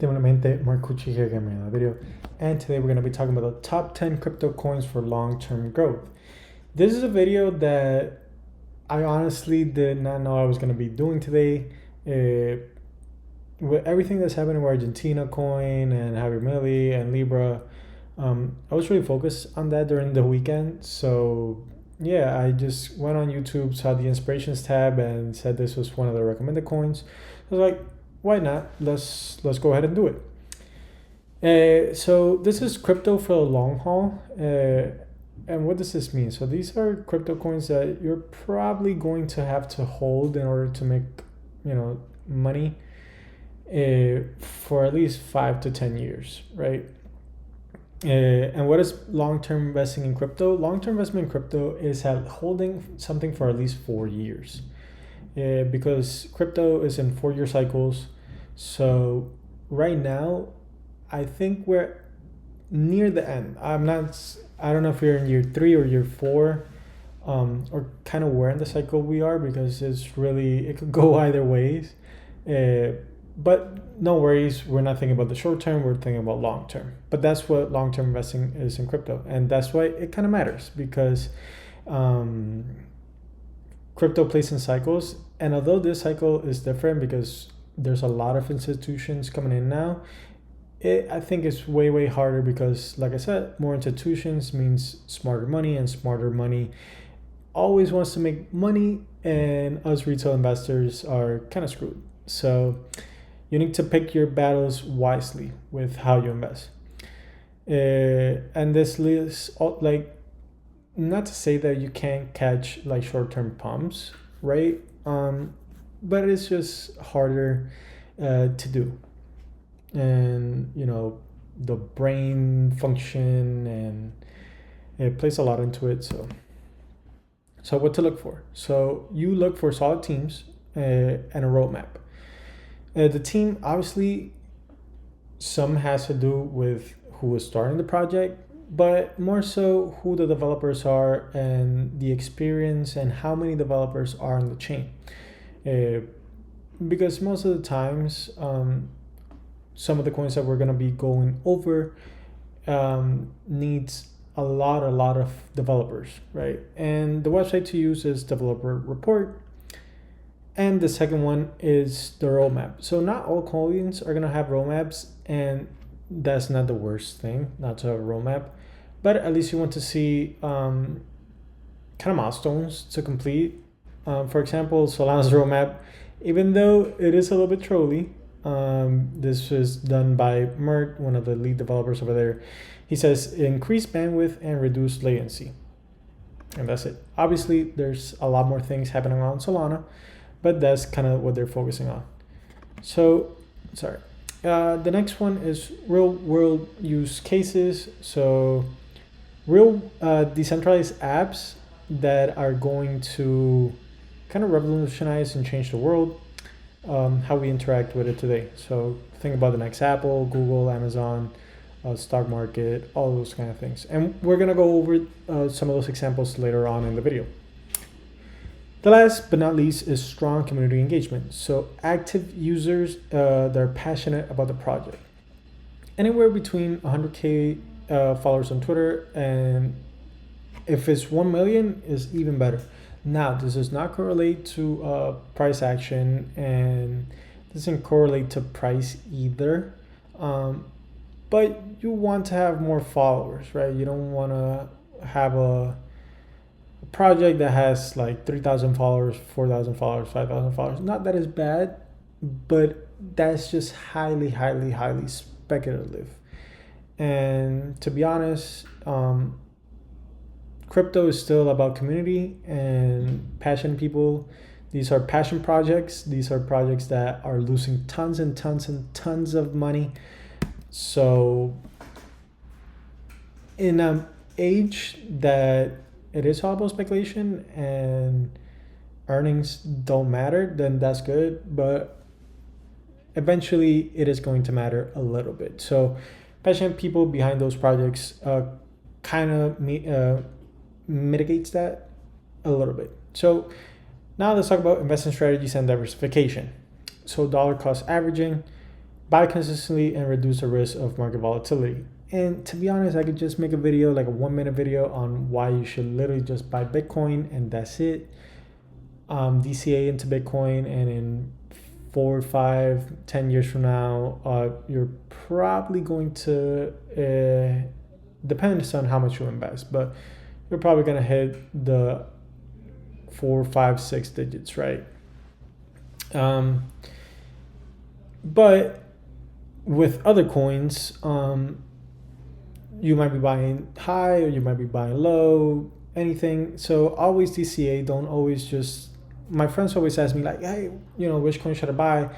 de una mente, Marcucci here again in another video, and today we're going to be talking about the top 10 crypto coins for long-term growth. This is a video that I honestly did not know I was going to be doing today. With everything that's happening with Argentina coin and Hivemapper and Libra, I was really focused on that during the weekend. So yeah, I just went on YouTube, saw the inspirations tab, and said this was one of the recommended coins. I was like, why not? Let's go ahead and do it. So this is crypto for the long haul. And what does this mean? So these are crypto coins that you're probably going to have to hold in order to make, money for at least 5 to 10 years, right? And what is long-term investing in crypto? Long-term investment in crypto is holding something for at least 4 years. Because crypto is in 4-year cycles. So right now, I think we're near the end. I don't know if we're in year 3 or year 4, or kind of where in the cycle we are, because it could go either ways. But no worries, we're not thinking about the short term, we're thinking about long term. But that's what long-term investing is in crypto. And that's why it kind of matters, because crypto plays in cycles. And although this cycle is different because there's a lot of institutions coming in now, I think it's way, way harder because, like I said, more institutions means smarter money, and smarter money always wants to make money, and us retail investors are kind of screwed. So you need to pick your battles wisely with how you invest. And this leads, not to say that you can't catch short-term pumps, right? But it's just harder to do. And, the brain function, and it plays a lot into it. So what to look for? So you look for solid teams and a roadmap. The team, obviously, some has to do with who is starting the project, but more so who the developers are and the experience and how many developers are on the chain. Because most of the times, some of the coins that we're going to be going over needs a lot of developers, right? And the website to use is Developer Report. And the second one is the roadmap. So not all coins are going to have roadmaps, and that's not the worst thing, not to have a roadmap. But at least you want to see kind of milestones to complete. For example, Solana's roadmap, even though it is a little bit trolly, this was done by Mert, one of the lead developers over there. He says increase bandwidth and reduce latency. And that's it. Obviously, there's a lot more things happening on Solana, but that's kind of what they're focusing on. So, the next one is real world use cases. So real decentralized apps that are going to kind of revolutionize and change the world, how we interact with it today. So think about the next Apple, Google, Amazon, stock market, all those kind of things. And we're going to go over some of those examples later on in the video. The last but not least is strong community engagement. So active users that are passionate about the project. Anywhere between 100K followers on Twitter, and if it's 1 million is even better. Now, this does not correlate to price action, and doesn't correlate to price either. But you want to have more followers, right? You don't want to have a project that has 3,000 followers, 4,000 followers, 5,000 followers. Not that it's bad, but that's just highly, highly, highly speculative. And to be honest, crypto is still about community and passionate people. These are passion projects. These are projects that are losing tons and tons and tons of money. So in an age that it is all about speculation and earnings don't matter, then that's good. But eventually it is going to matter a little bit. So passionate people behind those projects kind of mitigates that a little bit. So now let's talk about investment strategies and diversification. So dollar cost averaging. buy consistently and reduce the risk of market volatility. And to be honest, I could just make a video, like a 1-minute video on why you should literally just buy Bitcoin and that's it. DCA into Bitcoin, and in 4, 5, 10 years from now, you're probably going to, depends on how much you invest, but you're probably going to hit the 4, 5, 6 digits, right? But with other coins, you might be buying high or you might be buying low, anything. So always DCA, don't always just, my friends always ask me like, hey, which coin should I buy?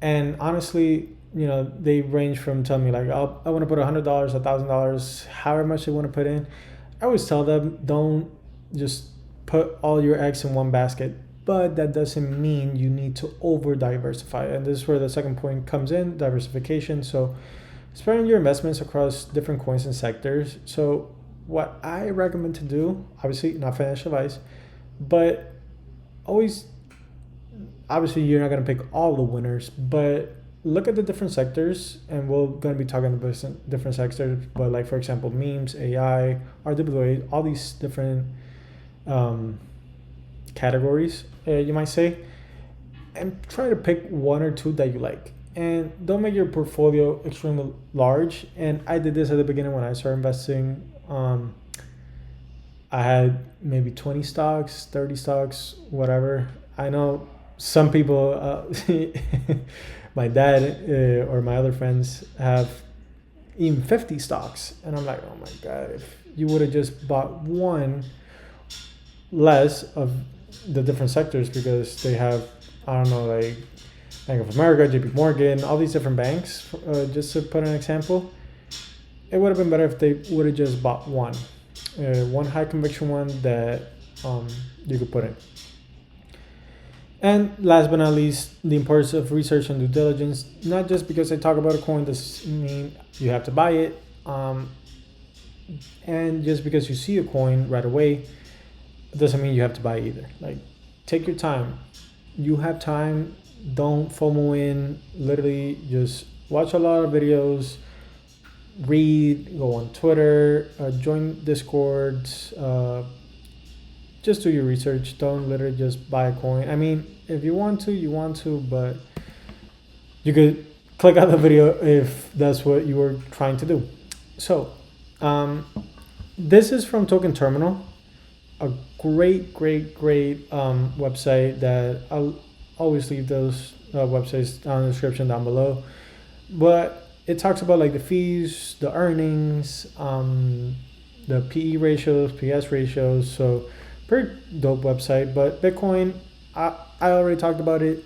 And honestly, they range from telling me like, I want to put $100, $1,000, however much they want to put in. I always tell them, don't just put all your eggs in one basket, but that doesn't mean you need to over diversify. And this is where the second point comes in, diversification. So spreading your investments across different coins and sectors. So what I recommend to do, obviously not financial advice, but obviously you're not going to pick all the winners, but look at the different sectors, and we're going to be talking about different sectors, but like for example, memes, AI, RWA, all these different categories, you might say, and try to pick one or two that you like. And don't make your portfolio extremely large. And I did this at the beginning when I started investing. I had maybe 20 stocks, 30 stocks, whatever. I know some people, my dad or my other friends have even 50 stocks. And I'm like, oh my God, if you would have just bought one less of the different sectors, because they have, I don't know, like Bank of America, JP Morgan, all these different banks, just to put an example, it would have been better if they would have just bought one high conviction one that you could put in. And last but not least, the importance of research and due diligence. Not just because I talk about a coin does mean you have to buy it. And just because you see a coin right away doesn't mean you have to buy it either. Like, take your time. You have time. Don't FOMO in. Literally just watch a lot of videos, read, go on Twitter, join Discords, just do your research. Don't literally just buy a coin. I mean, if you want to, but you could click out the video if that's what you were trying to do. So this is from Token Terminal, a great website that I'll always leave those websites down in the description down below. But it talks about like the fees, the earnings, the PE ratios, PS ratios. So pretty dope website. But Bitcoin, I already talked about it.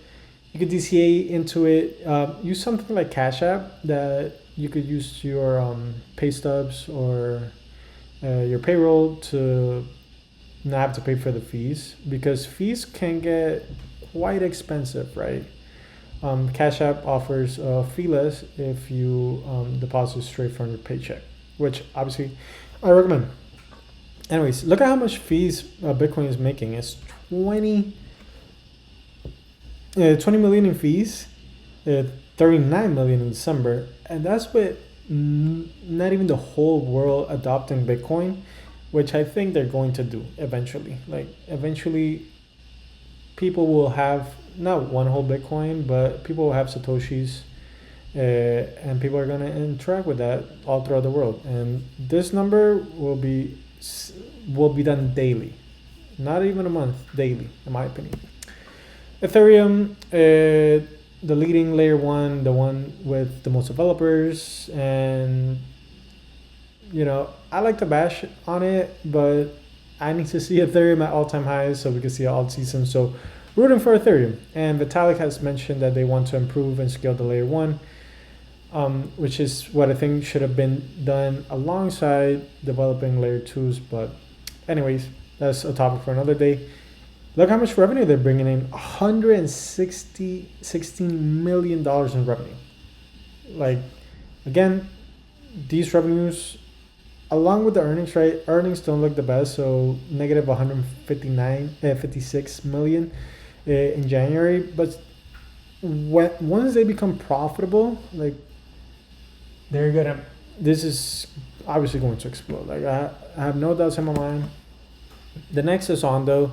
You could DCA into it. Use something like Cash App that you could use your pay stubs or your payroll to not have to pay for the fees, because fees can get quite expensive, right? Cash App offers feeless if you deposit straight from your paycheck, which obviously I recommend. Anyways, look at how much fees Bitcoin is making. It's 20 million in fees, 39 million in December, and that's with not even the whole world adopting Bitcoin, which I think they're going to do eventually. Like, eventually people will have not one whole Bitcoin, but people will have Satoshis, and people are going to interact with that all throughout the world. And this number will be done daily, not even a month, daily, in my opinion. Ethereum, the leading layer one, the one with the most developers, and I like to bash on it, but I need to see Ethereum at all-time highs so we can see an alt season. So rooting for Ethereum. And Vitalik has mentioned that they want to improve and scale the layer one, which is what I think should have been done alongside developing layer twos. But anyways, that's a topic for another day. Look how much revenue they're bringing in, $16 million in revenue. Like, again, these revenues, along with the earnings, right? Earnings don't look the best, so negative 56 million in January, but once they become profitable, like they're gonna, this is obviously going to explode. Like I have no doubts in my mind. The next is Ondo.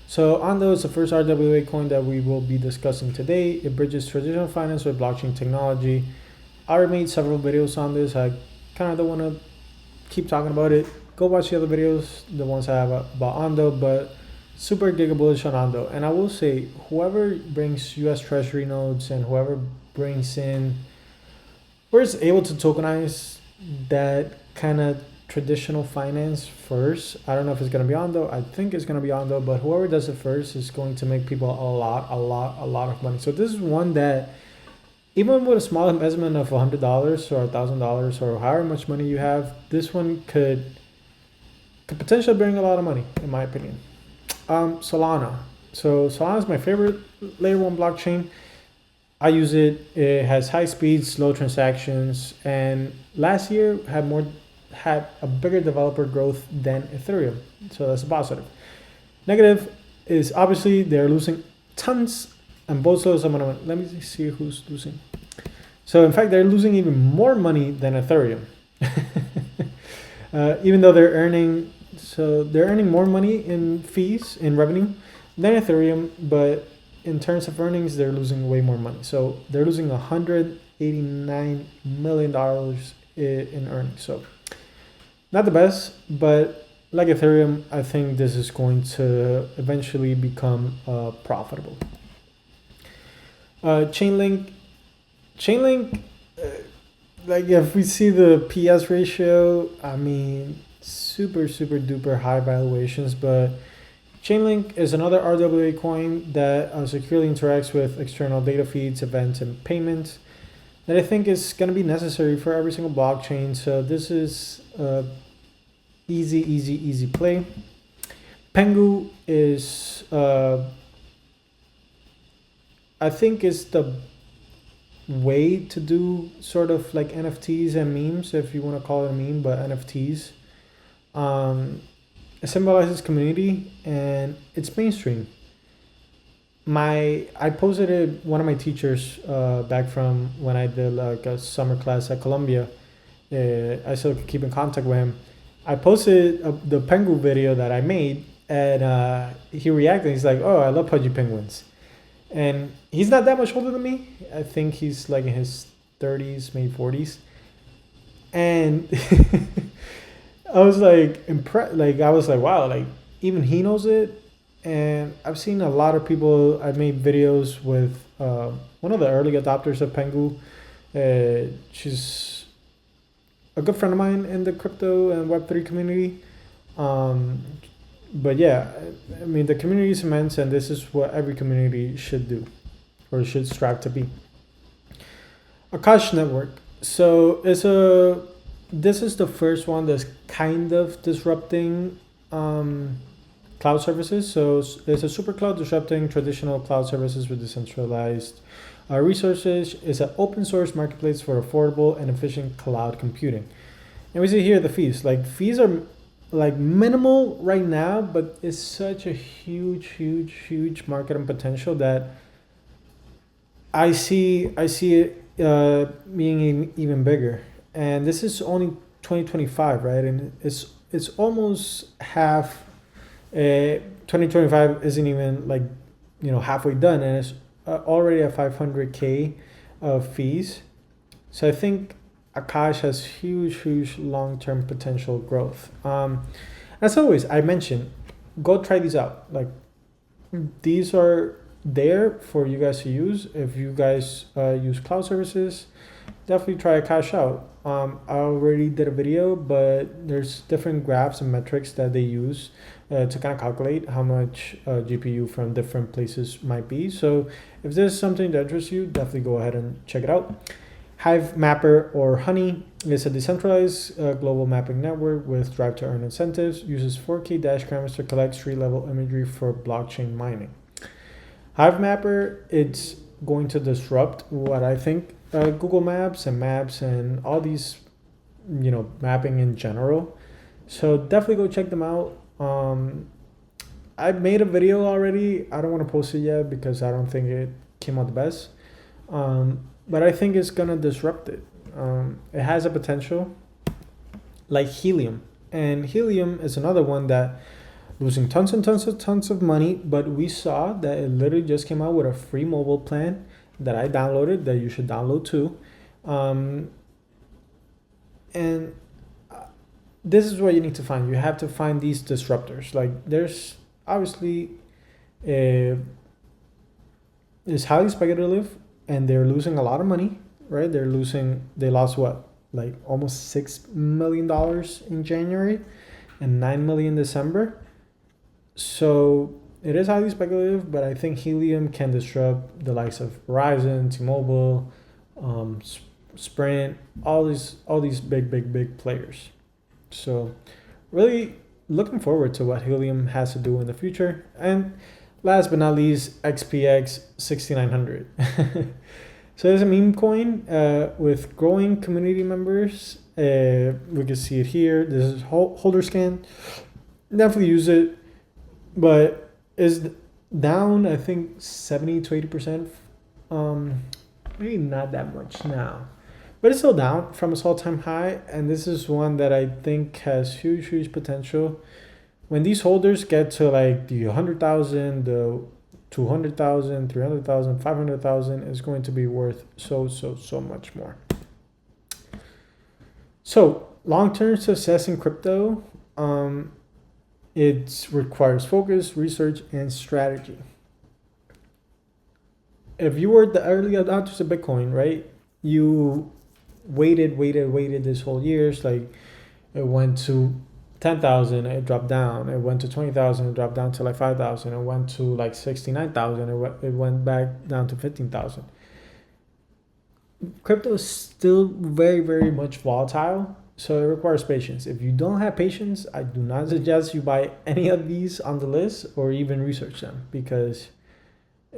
So Ondo is the first RWA coin that we will be discussing today. It bridges traditional finance with blockchain technology. I already made several videos on this. I kind of don't want to keep talking about it. Go watch the other videos, the ones I have about Ondo, but super giga bullish on Ondo. And I will say, whoever brings US Treasury notes and whoever brings in, or is able to tokenize that kind of traditional finance first. I don't know if it's going to be Ondo. I think it's going to be Ondo, but whoever does it first is going to make people a lot of money. So this is one that, even with a small investment of $100 or $1,000 or however much money you have, this one could potentially bring a lot of money, in my opinion. Solana. So Solana is my favorite layer 1 blockchain. I use it. It has high speeds, low transactions, and last year had a bigger developer growth than Ethereum. So that's a positive. Negative is obviously they're losing tons and both sides. Let me see who's losing. So in fact, they're losing even more money than Ethereum. Even though they're earning more money in fees, in revenue than Ethereum, but in terms of earnings, they're losing way more money. So they're losing $189 million in earnings. So not the best, but like Ethereum, I think this is going to eventually become profitable. Chainlink, like if we see the PS ratio, I mean, super duper high valuations, but Chainlink is another RWA coin that securely interacts with external data feeds, events, and payments that I think is going to be necessary for every single blockchain. So this is easy play. Pengu is, I think, is the way to do sort of like NFTs and memes, if you want to call it a meme, but NFTs. It symbolizes community and it's mainstream. I posted it, one of my teachers back from when I did like a summer class at Columbia. I still keep in contact with him. I posted the penguin video that I made, and he reacted. He's like, "Oh, I love pudgy penguins," and he's not that much older than me. I think he's like in his 30s, maybe 40s, and I was like impressed. Like I was like, wow, like even he knows it. And I've seen a lot of people. I made videos with one of the early adopters of Pengu. She's a good friend of mine in the crypto and Web3 community. But yeah, I mean, the community is immense, and this is what every community should do or should strive to be. Akash Network. So this is the first one that's kind of disrupting cloud services. So it's a super cloud disrupting traditional cloud services with decentralized resources. It's an open source marketplace for affordable and efficient cloud computing. And we see here the fees. Like fees are like minimal right now, but it's such a huge market and potential that I see it being even bigger. And this is only 2025, right? And it's almost half. 2025 isn't even like halfway done, and it's already at 500K of fees. So I think Akash has huge long-term potential growth. As always, I mentioned, go try these out. Like these are there for you guys to use. If you guys use cloud services, definitely try Akash out. I already did a video, but there's different graphs and metrics that they use to kind of calculate how much GPU from different places might be. So if this is something that interests you, definitely go ahead and check it out. Hivemapper, or Honey, is a decentralized global mapping network with drive to earn incentives, uses 4K dashcams to collect street-level imagery for blockchain mining. Hivemapper, it's going to disrupt what I think Google Maps and all these, mapping in general. So definitely go check them out. I made a video already. I don't want to post it yet because I don't think it came out the best. But I think it's gonna disrupt it. It has a potential like helium, and helium is another one that losing tons of money, but we saw that it literally just came out with a free mobile plan that I downloaded that you should download too. And this is what you need to find. You have to find these disruptors. Like there's obviously it's highly speculative and they're losing a lot of money, right? They lost what? Like almost $6 million in January and 9 million in December. So it is highly speculative, but I think helium can disrupt the likes of Verizon, T-Mobile, Sprint, all these big players. So really looking forward to what helium has to do in the future. And last but not least, XPX 6900. So there's a meme coin with growing community members. We can see it here. This is holder scan. Definitely use it, but is down I think 70 to 80%. Maybe not that much now, but it's still down from its all-time high. And this is one that I think has huge potential. When these holders get to like the 100,000, the 200,000, 300,000, 500,000, is going to be worth so much more. So long-term success in crypto, it requires focus, research, and strategy. If you were the early adopters of Bitcoin, right? You waited this whole years. Like it went to 10,000, it dropped down. It went to 20,000, it dropped down to like 5,000. It went to like 69,000. It went back down to 15,000. Crypto is still very much volatile, so it requires patience. If you don't have patience, I do not suggest you buy any of these on the list or even research them, because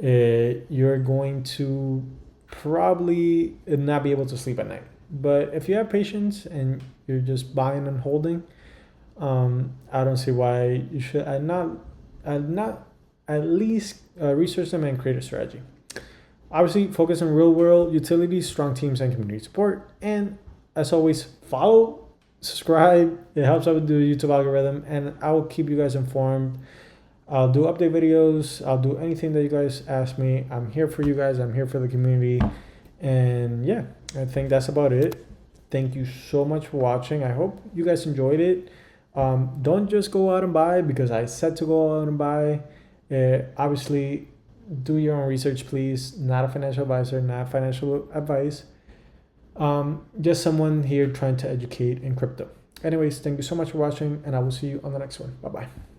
you're going to probably not be able to sleep at night. But if you have patience and you're just buying and holding, I don't see why you should not at least research them and create a strategy. Obviously, focus on real world utilities, strong teams, and community support. And as always, follow, subscribe. It helps out with the YouTube algorithm, and I will keep you guys informed. I'll do update videos. I'll do anything that you guys ask me. I'm here for you guys. I'm here for the community. And yeah, I think that's about it. Thank you so much for watching. I hope you guys enjoyed it. Don't just go out and buy because I said to go out and buy. Obviously, do your own research, please. Not a financial advisor, not financial advice. Just someone here trying to educate in crypto. Anyways, thank you so much for watching, and I will see you on the next one. Bye-bye.